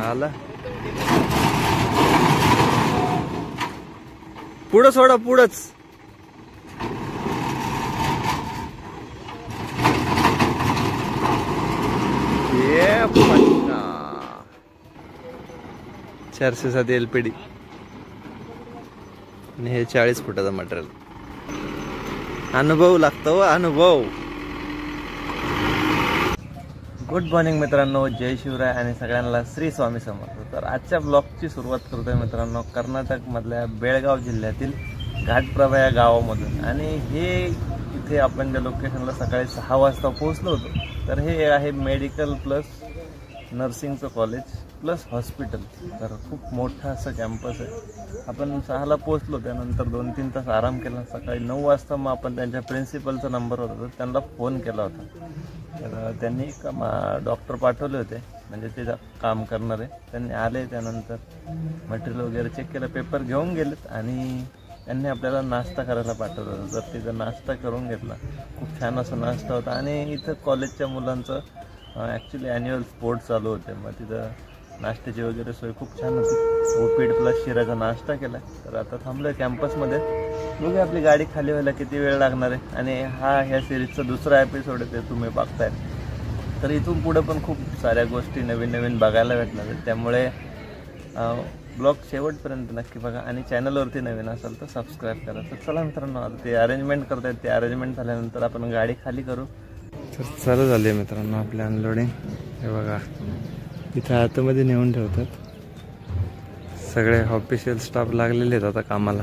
आला पुढं सोडा पुढंच ये 407 LPD आणि हे 40 फुटाचं मटेरियल. अनुभव लागतो अनुभव. गुड मॉर्निंग मित्रांनो, जय शिवराय आणि सगळ्यांना श्री स्वामी समर्थ. तर आजच्या ब्लॉगची सुरुवात करतोय मित्रांनो कर्नाटक मधल्या बेळगाव जिल्ह्यातील घाटप्रभा या गावामधून. आणि हे इथे आपण ज्या लोकेशनला सकाळी 6 वाजता पोहोचलो होतो, तर हे आहे मेडिकल प्लस नर्सिंगचं कॉलेज प्लस हॉस्पिटल. तर खूप मोठं असं कॅम्पस आहे. आपण 6ला पोहोचलो, त्यानंतर 2-3 तास आराम केला. सकाळी 9 वाजता मग आपण त्यांच्या प्रिन्सिपलचा नंबर होता तर त्यांना फोन केला होता. तर त्यांनी डॉक्टर पाठवले होते, म्हणजे ते काम करणारे. त्यांनी आले, त्यानंतर मटेरियल वगैरे चेक केलं, पेपर घेऊन गेलेत आणि त्यांनी आपल्याला नाश्ता करायला पाठवलं होतं. तर तिथं नाश्ता करून घेतला. खूप छान असा नाश्ता होता. आणि इथं कॉलेजच्या मुलांचं ॲक्च्युली ॲन्युअल स्पोर्ट्स चालू होते. मग तिथं नाश्त्याची वगैरे सोय खूप छान होती. उपीट प्लस शिराचा नाश्ता केला. तर आता थांबलो आहे कॅम्पसमध्ये. बघूया आपली गाडी खाली व्हायला किती वेळ लागणार आहे. आणि ह्या सिरीजचा दुसरा एपिसोड आहे, ते तुम्ही बघताय. तर इथून पुढे पण खूप साऱ्या गोष्टी नवीन नवीन बघायला भेटणार आहेत. त्यामुळे ब्लॉग शेवटपर्यंत नक्की बघा. आणि चॅनलवरती नवीन असेल तर सबस्क्राईब करा. तर चला मित्रांनो, आता ते अरेंजमेंट करतायत. ते अरेंजमेंट झाल्यानंतर आपण गाडी खाली करू. तर चालू झाली आहे मित्रांनो आपली अनलोडिंग. हे बघा, इथं आतमध्ये नेऊन ठेवतात. सगळे ऑफिशियल स्टाफ लागलेले आहेत आता कामाला.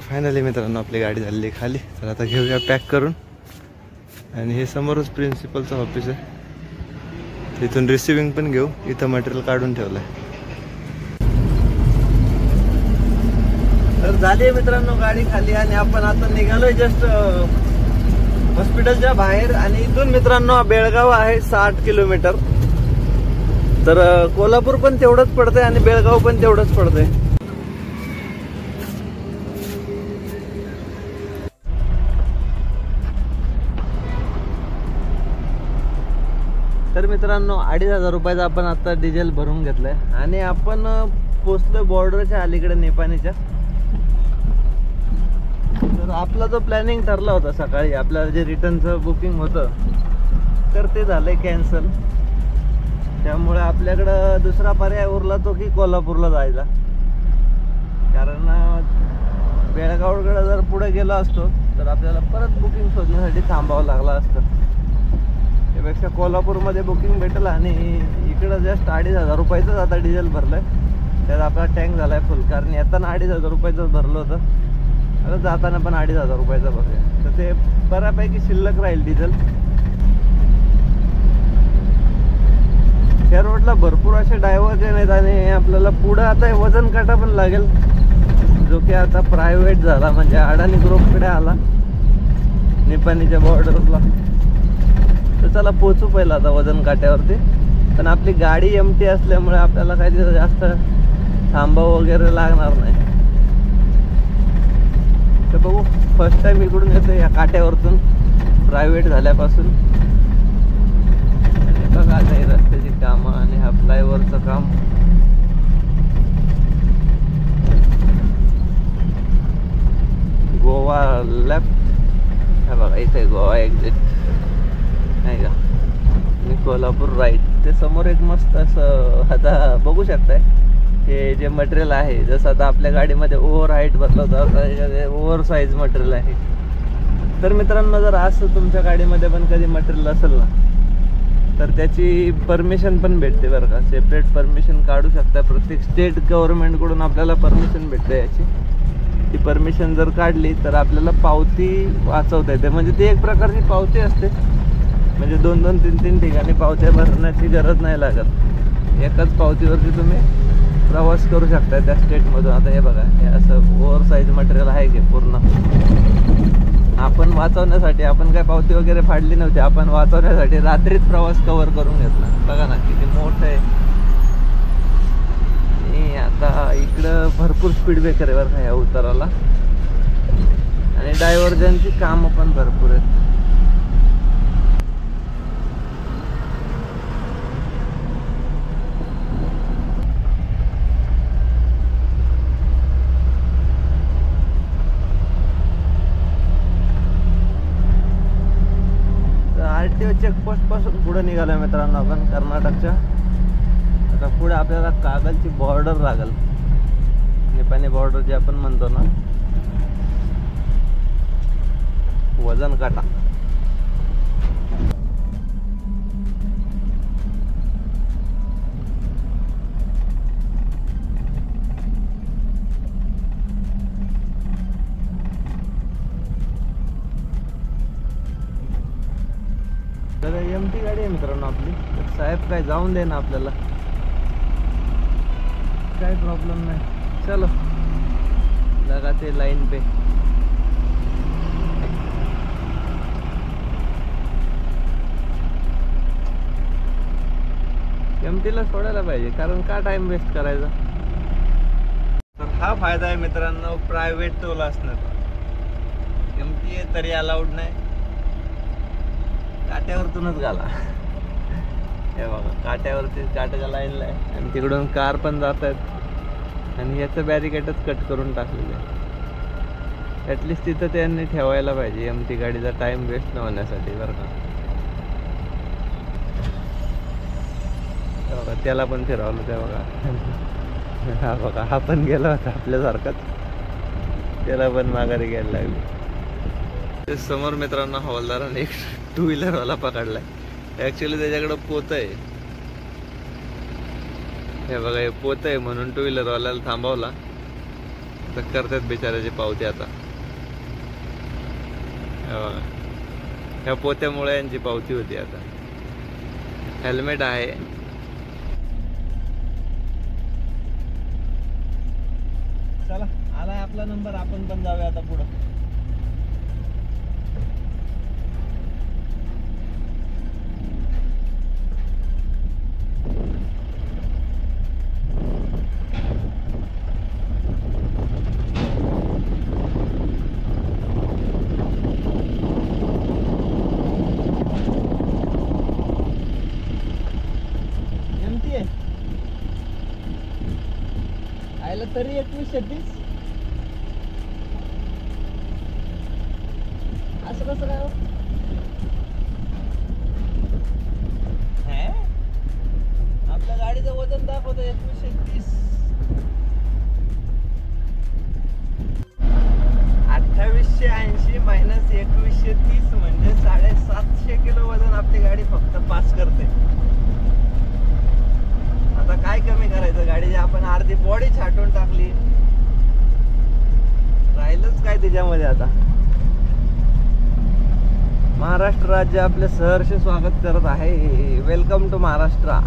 फायनली मित्रांनो आपली गाडी झाली खाली. तर आता घेऊया पॅक करून. आणि हे समोरच प्रिन्सिपलचं ऑफिस आहे, तिथून रिसिविंग पण घेऊ. इथं मटेरियल काढून ठेवलंय. तर झाली मित्रांनो गाडी खाली आणि आपण आता निघालोय जस्ट हॉस्पिटलच्या बाहेर. आणि इथून मित्रांनो बेळगाव आहे 60 किलोमीटर. तर कोल्हापूर पण तेवढंच पडतंय आणि बेळगाव पण तेवढंच पडतंय. तर मित्रांनो 2,500 रुपयाचा आपण आता डिझेल भरून घेतलंय. आणि आपण पोचलोय बॉर्डरच्या अलीकडे नेपाळच्या. तर आपला जो प्लॅनिंग ठरला होता सकाळी, आपल्याला जे रिटर्नचं बुकिंग होतं, तर ते झालंय कॅन्सल. त्यामुळे आपल्याकडं दुसरा पर्याय उरला तो की कोल्हापूरला जायचा. कारण बेळगावकडे जर पुढे गेलो असतो तर आपल्याला परत बुकिंग शोधण्यासाठी थांबावं लागलं असतं. त्यापेक्षा कोल्हापूरमध्ये बुकिंग भेटलं. आणि इकडं जस्ट 2,500 रुपयाचंच आता डिझेल भरलंय. त्यात आपला टँक झालाय फुल. कारण येताना 2,500 रुपयाचंच भरलं होतं, आता जाताना पण 2,500 रुपयाचं भरूया. तर ते बऱ्यापैकी शिल्लक राहील डिझेल. या रोडला भरपूर असे डायव्हर्जन आहेत. आणि आपल्याला पुढं आता वजन काटा पण लागेल, जो की आता प्रायव्हेट झाला, म्हणजे अडाणी ग्रुपकडे आला निपाणीच्या बॉर्डरला. तर चला पोचू पहिला आता वजन काट्यावरती. पण आपली गाडी एमटी असल्यामुळे आपल्याला काही तिथं जास्त थांबावं वगैरे लागणार नाही. तर बघू, फर्स्ट टाइम इकडून येतो या काट्यावरतून प्रायव्हेट झाल्यापासून. बघा आता ही रस्त्याची कामं आणि हा फ्लायओव्हरचं काम. गोवा लेफ्ट, हा बघा इथे गोवा एक्झिट नाही का. आणि कोल्हापूर राईट. ते समोर एक मस्त असं आता बघू शकताय, हे जे मटेरियल आहे, जसं आता आपल्या गाडीमध्ये ओव्हर हाईट भरलं होतं, ओव्हर साईज मटेरियल आहे. तर मित्रांनो, जर असं तुमच्या गाडीमध्ये पण कधी मटेरियल असेल ना, तर त्याची परमिशन पण भेटते बरं का. सेपरेट परमिशन काढू शकता. प्रत्येक स्टेट गव्हर्नमेंटकडून आपल्याला परमिशन भेटते याची. ती परमिशन जर काढली तर आपल्याला पावती वाचवता येते. म्हणजे ती एक प्रकारची पावती असते, म्हणजे 2-2, 3-3 ठिकाणी पावत्या भरण्याची गरज नाही लागत. एकाच पावतीवरती तुम्ही प्रवास करू शकता त्या स्टेटमधून. आता हे बघा, हे असं ओव्हर साईज मटेरियल आहे की पूर्ण. आपण वाचवण्यासाठी आपण काय पावती वगैरे फाडली नव्हती, आपण वाचवण्यासाठी रात्रीच प्रवास कव्हर करून घेतला. बघा ना किती मोठं आहे. आणि आता इकडं भरपूर स्पीड ब्रेकर आहे बरं का या उताराला, आणि डायव्हर्जनची कामं पण भरपूर आहेत. RTO चेकपोस्ट पासून पुढे निघालोय मित्रांनो आपण कर्नाटकच्या. आता पुढे आपल्याला कागलची बॉर्डर लागल, निपाणी बॉर्डर जे आपण म्हणतो ना, वजन काटा. तर एमटी गाडी आहे मित्रांनो आपली. तर साहेब काय जाऊन दे ना आपल्याला, काय प्रॉब्लेम नाही. चलो लगाते लाइन पे. एमटीला सोडायला पाहिजे, कारण का टाइम वेस्ट करायचा. तर हा फायदा आहे मित्रांनो प्रायव्हेट टोल असण्याचा. एमटी तरी अलाउड नाही, काट्यावरतूनच घाला. हे बघा काट्यावरती काट्याच्या लाईनला आहे, आणि तिकडून कार पण जात आहेत, आणि याचं बॅरिकेडच कट करून टाकलेलं आहे. ॲटलिस्ट तिथं त्यांनी ठेवायला पाहिजे एमटी गाडीचा टाइम वेस्ट न होण्यासाठी बरं का. बघा त्याला पण फिरवलं ते बघा. हा बघा हा पण गेला होता आपल्यासारखाच, त्याला पण माघारी घ्यायला लागली. ते समोर मित्रांनो हवालदाराने एक 2 व्हीलरवाला पकडलाय. ॲक्च्युली त्याच्याकडं पोतं आहे. हे बघा हे पोतं आहे म्हणून 2 व्हीलरवाल्याला थांबवला. तर करतात बिचाराची पावती आता. हे बघा ह्या पोत्यामुळे यांची पावती होती आता. हेल्मेट आहे. चला आलाय आपला नंबर, आपण पण जाऊया आता पुढं. आयला तरी 21-36 असं कसं काय. आपल्या गाडीचं वजन दाखवतं 21-36. 2880 मायनस 2130 म्हणजे 750 किलो वजन आपली गाडी फक्त पास करते. आता काय कमी करायचं गाडीची, आपण अर्धी बॉडी छाटून टाकली, राहिलंच काय त्याच्यामध्ये. आता महाराष्ट्र राज्य आपले सहर्ष स्वागत करत आहे. Welcome to Maharashtra.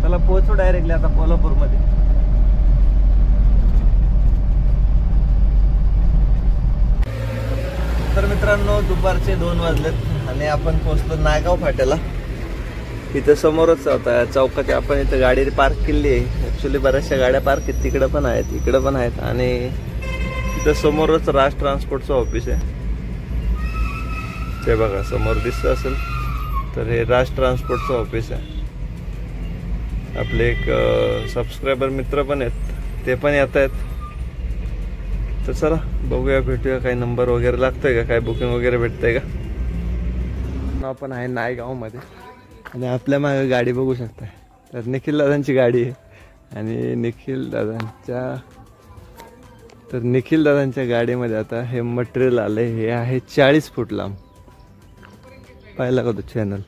चला पोहोचू डायरेक्टली आता कोल्हापूर मध्ये. तर मित्रांनो दुपारचे 2 वाजलेत आणि आपण पोहोचलो नायगाव फाट्याला. इथं समोरच होता चौकात आपण इथं गाडी पार्क केली आहे. ॲक्च्युली बऱ्याचशा गाड्या पार्क आहेत, तिकडं पण आहेत इकडं पण आहेत, आणि इथं समोरच राज ट्रान्सपोर्टचं ऑफिस आहे. ते बघा समोर दिसतं असेल तर हे राज ट्रान्सपोर्टचं ऑफिस आहे. आपले एक सबस्क्रायबर मित्र पण आहेत, ते पण येत आहेत. तर चला बघूया भेटूया, काही नंबर वगैरे लागतोय का, काय बुकिंग वगैरे भेटतंय का. आपण आहे नायगावमध्ये, आणि आपल्या मागे गाडी बघू शकता. तर निखिल दादांची गाडी आहे, आणि निखिल दादांच्या गाडीमध्ये आता हे मटेरियल आलंय. हे आहे 40 फूट लांब. पाहिला का तो चॅनल,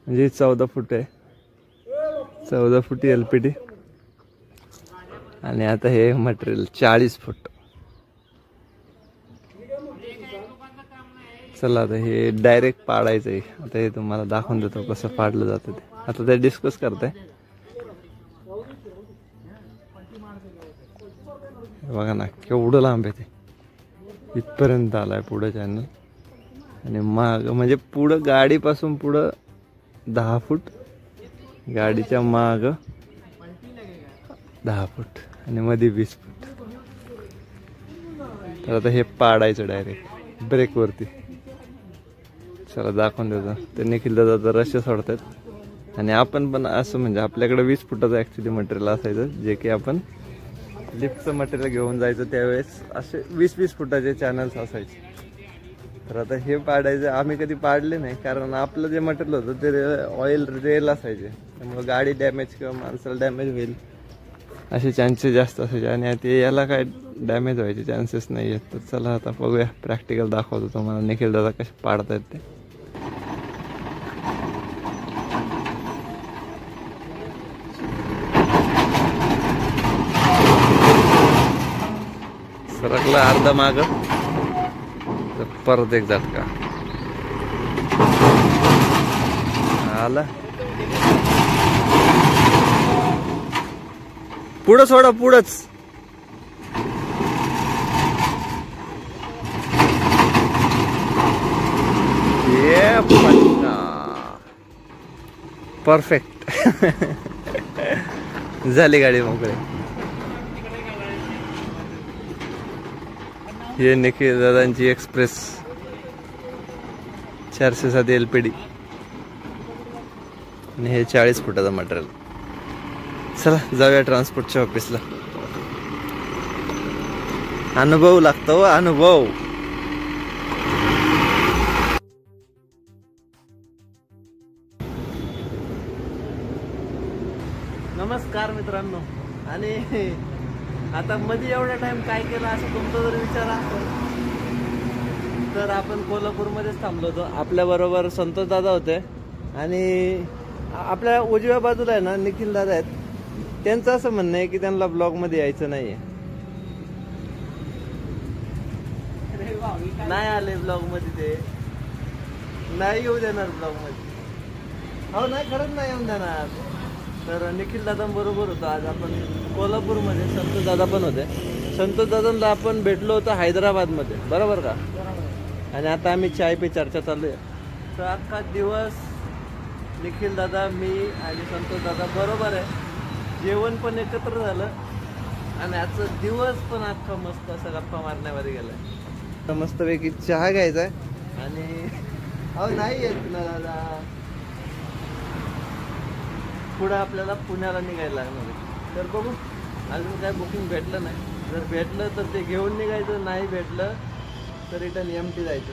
म्हणजे 14 फूट आहे, 14 फुटी LPD, आणि आता हे मटेरियल 40 फूट. चला आता हे डायरेक्ट पाडायचं आहे. आता हे तुम्हाला दाखवून देतो कसं पाडलं जातं ते. आता ते डिस्कस करताय. बघा ना केवढं लांब आहे ते. इथपर्यंत आलाय पुढं चॅनल. आणि माग म्हणजे पुढं गाडीपासून पुढं 10 फूट, गाडीच्या माग 10 फूट आणि मध्ये 20 फूट. तर आता हे पाडायचं डायरेक्ट ब्रेकवरती. चला दाखवून देतो. ते निखिल दादा रस्ते सोडतात आणि आपण पण असं म्हणजे आपल्याकडे 20 फुटाचं ॲक्च्युली मटेरियल असायचं, जे की आपण लिफ्टचं मटेरियल घेऊन जायचं. त्यावेळेस असे 20-20 फुटाचे चॅनल्स असायचे. तर आता हे पाडायचं आम्ही कधी पाडले नाही, कारण आपलं जे मटेरियल होतं ते ऑइल रेल असायचे, त्यामुळे गाडी डॅमेज किंवा माणसाला डॅमेज होईल असे चान्सेस जास्त असायचे. आणि ते याला काय डॅमेज व्हायचे चान्सेस नाही आहेत. तर चला आता बघूया, प्रॅक्टिकल दाखवतो तुम्हाला निखिल दादा कसे पाडतायत ते. सरकला अर्धा माग, तर परत एक झटका आला. पुढं सोडा, पुढंच. परफेक्ट. झाली गाडी मोकळी. हे निखिल दादांची एक्सप्रेस 407 LPD आणि हे 40 फुटाचं मटेरियल. चला जाऊया ट्रान्सपोर्टच्या ऑफिसला. अनुभव लागतो, अनुभव. नमस्कार मित्रांनो. आणि आता मध्ये एवढा टाइम काय केला असं तुमचा जर विचार असेल तर आपण कोल्हापूरमध्येच थांबलो होतो. आपल्या बरोबर संतोष दादा होते आणि आपल्या उजव्या बाजूला आहे ना निखिल दादा आहेत. त्यांचं असं म्हणणं आहे की त्यांना ब्लॉग मध्ये यायचं नाहीये. नाही आले ब्लॉग मध्ये, ते नाही येऊ देणार ब्लॉग मध्ये. हो नाही, खरंच नाही येऊन देणार. तर निखिल दादा बरोबर होतो. आज आपण कोल्हापूरमध्ये संतोष दादा पण होते. संतोष दादांना आपण भेटलो होतो हैदराबादमध्ये, बरोबर का? आणि आता आम्ही चाय पे चर्चा चालू आहे. तर अख्खा दिवस निखिल दादा, मी आणि संतोष दादा बरोबर आहे. जेवण पण एकत्र झालं आणि आजचा दिवस पण अख्खा मस्त असं गप्पा मारण्यामध्ये गेलाय. तर मस्तपैकी चहा घ्यायचा आहे आणि अहो नाही येत ना दादा, पुढं आपल्याला पुण्याला निघायला लागणार आहे. तर बघू, अजून काय बुकिंग भेटलं नाही. जर भेटलं तर ते घेऊन निघायचं, नाही भेटलं तर रिटर्न MT जायचं.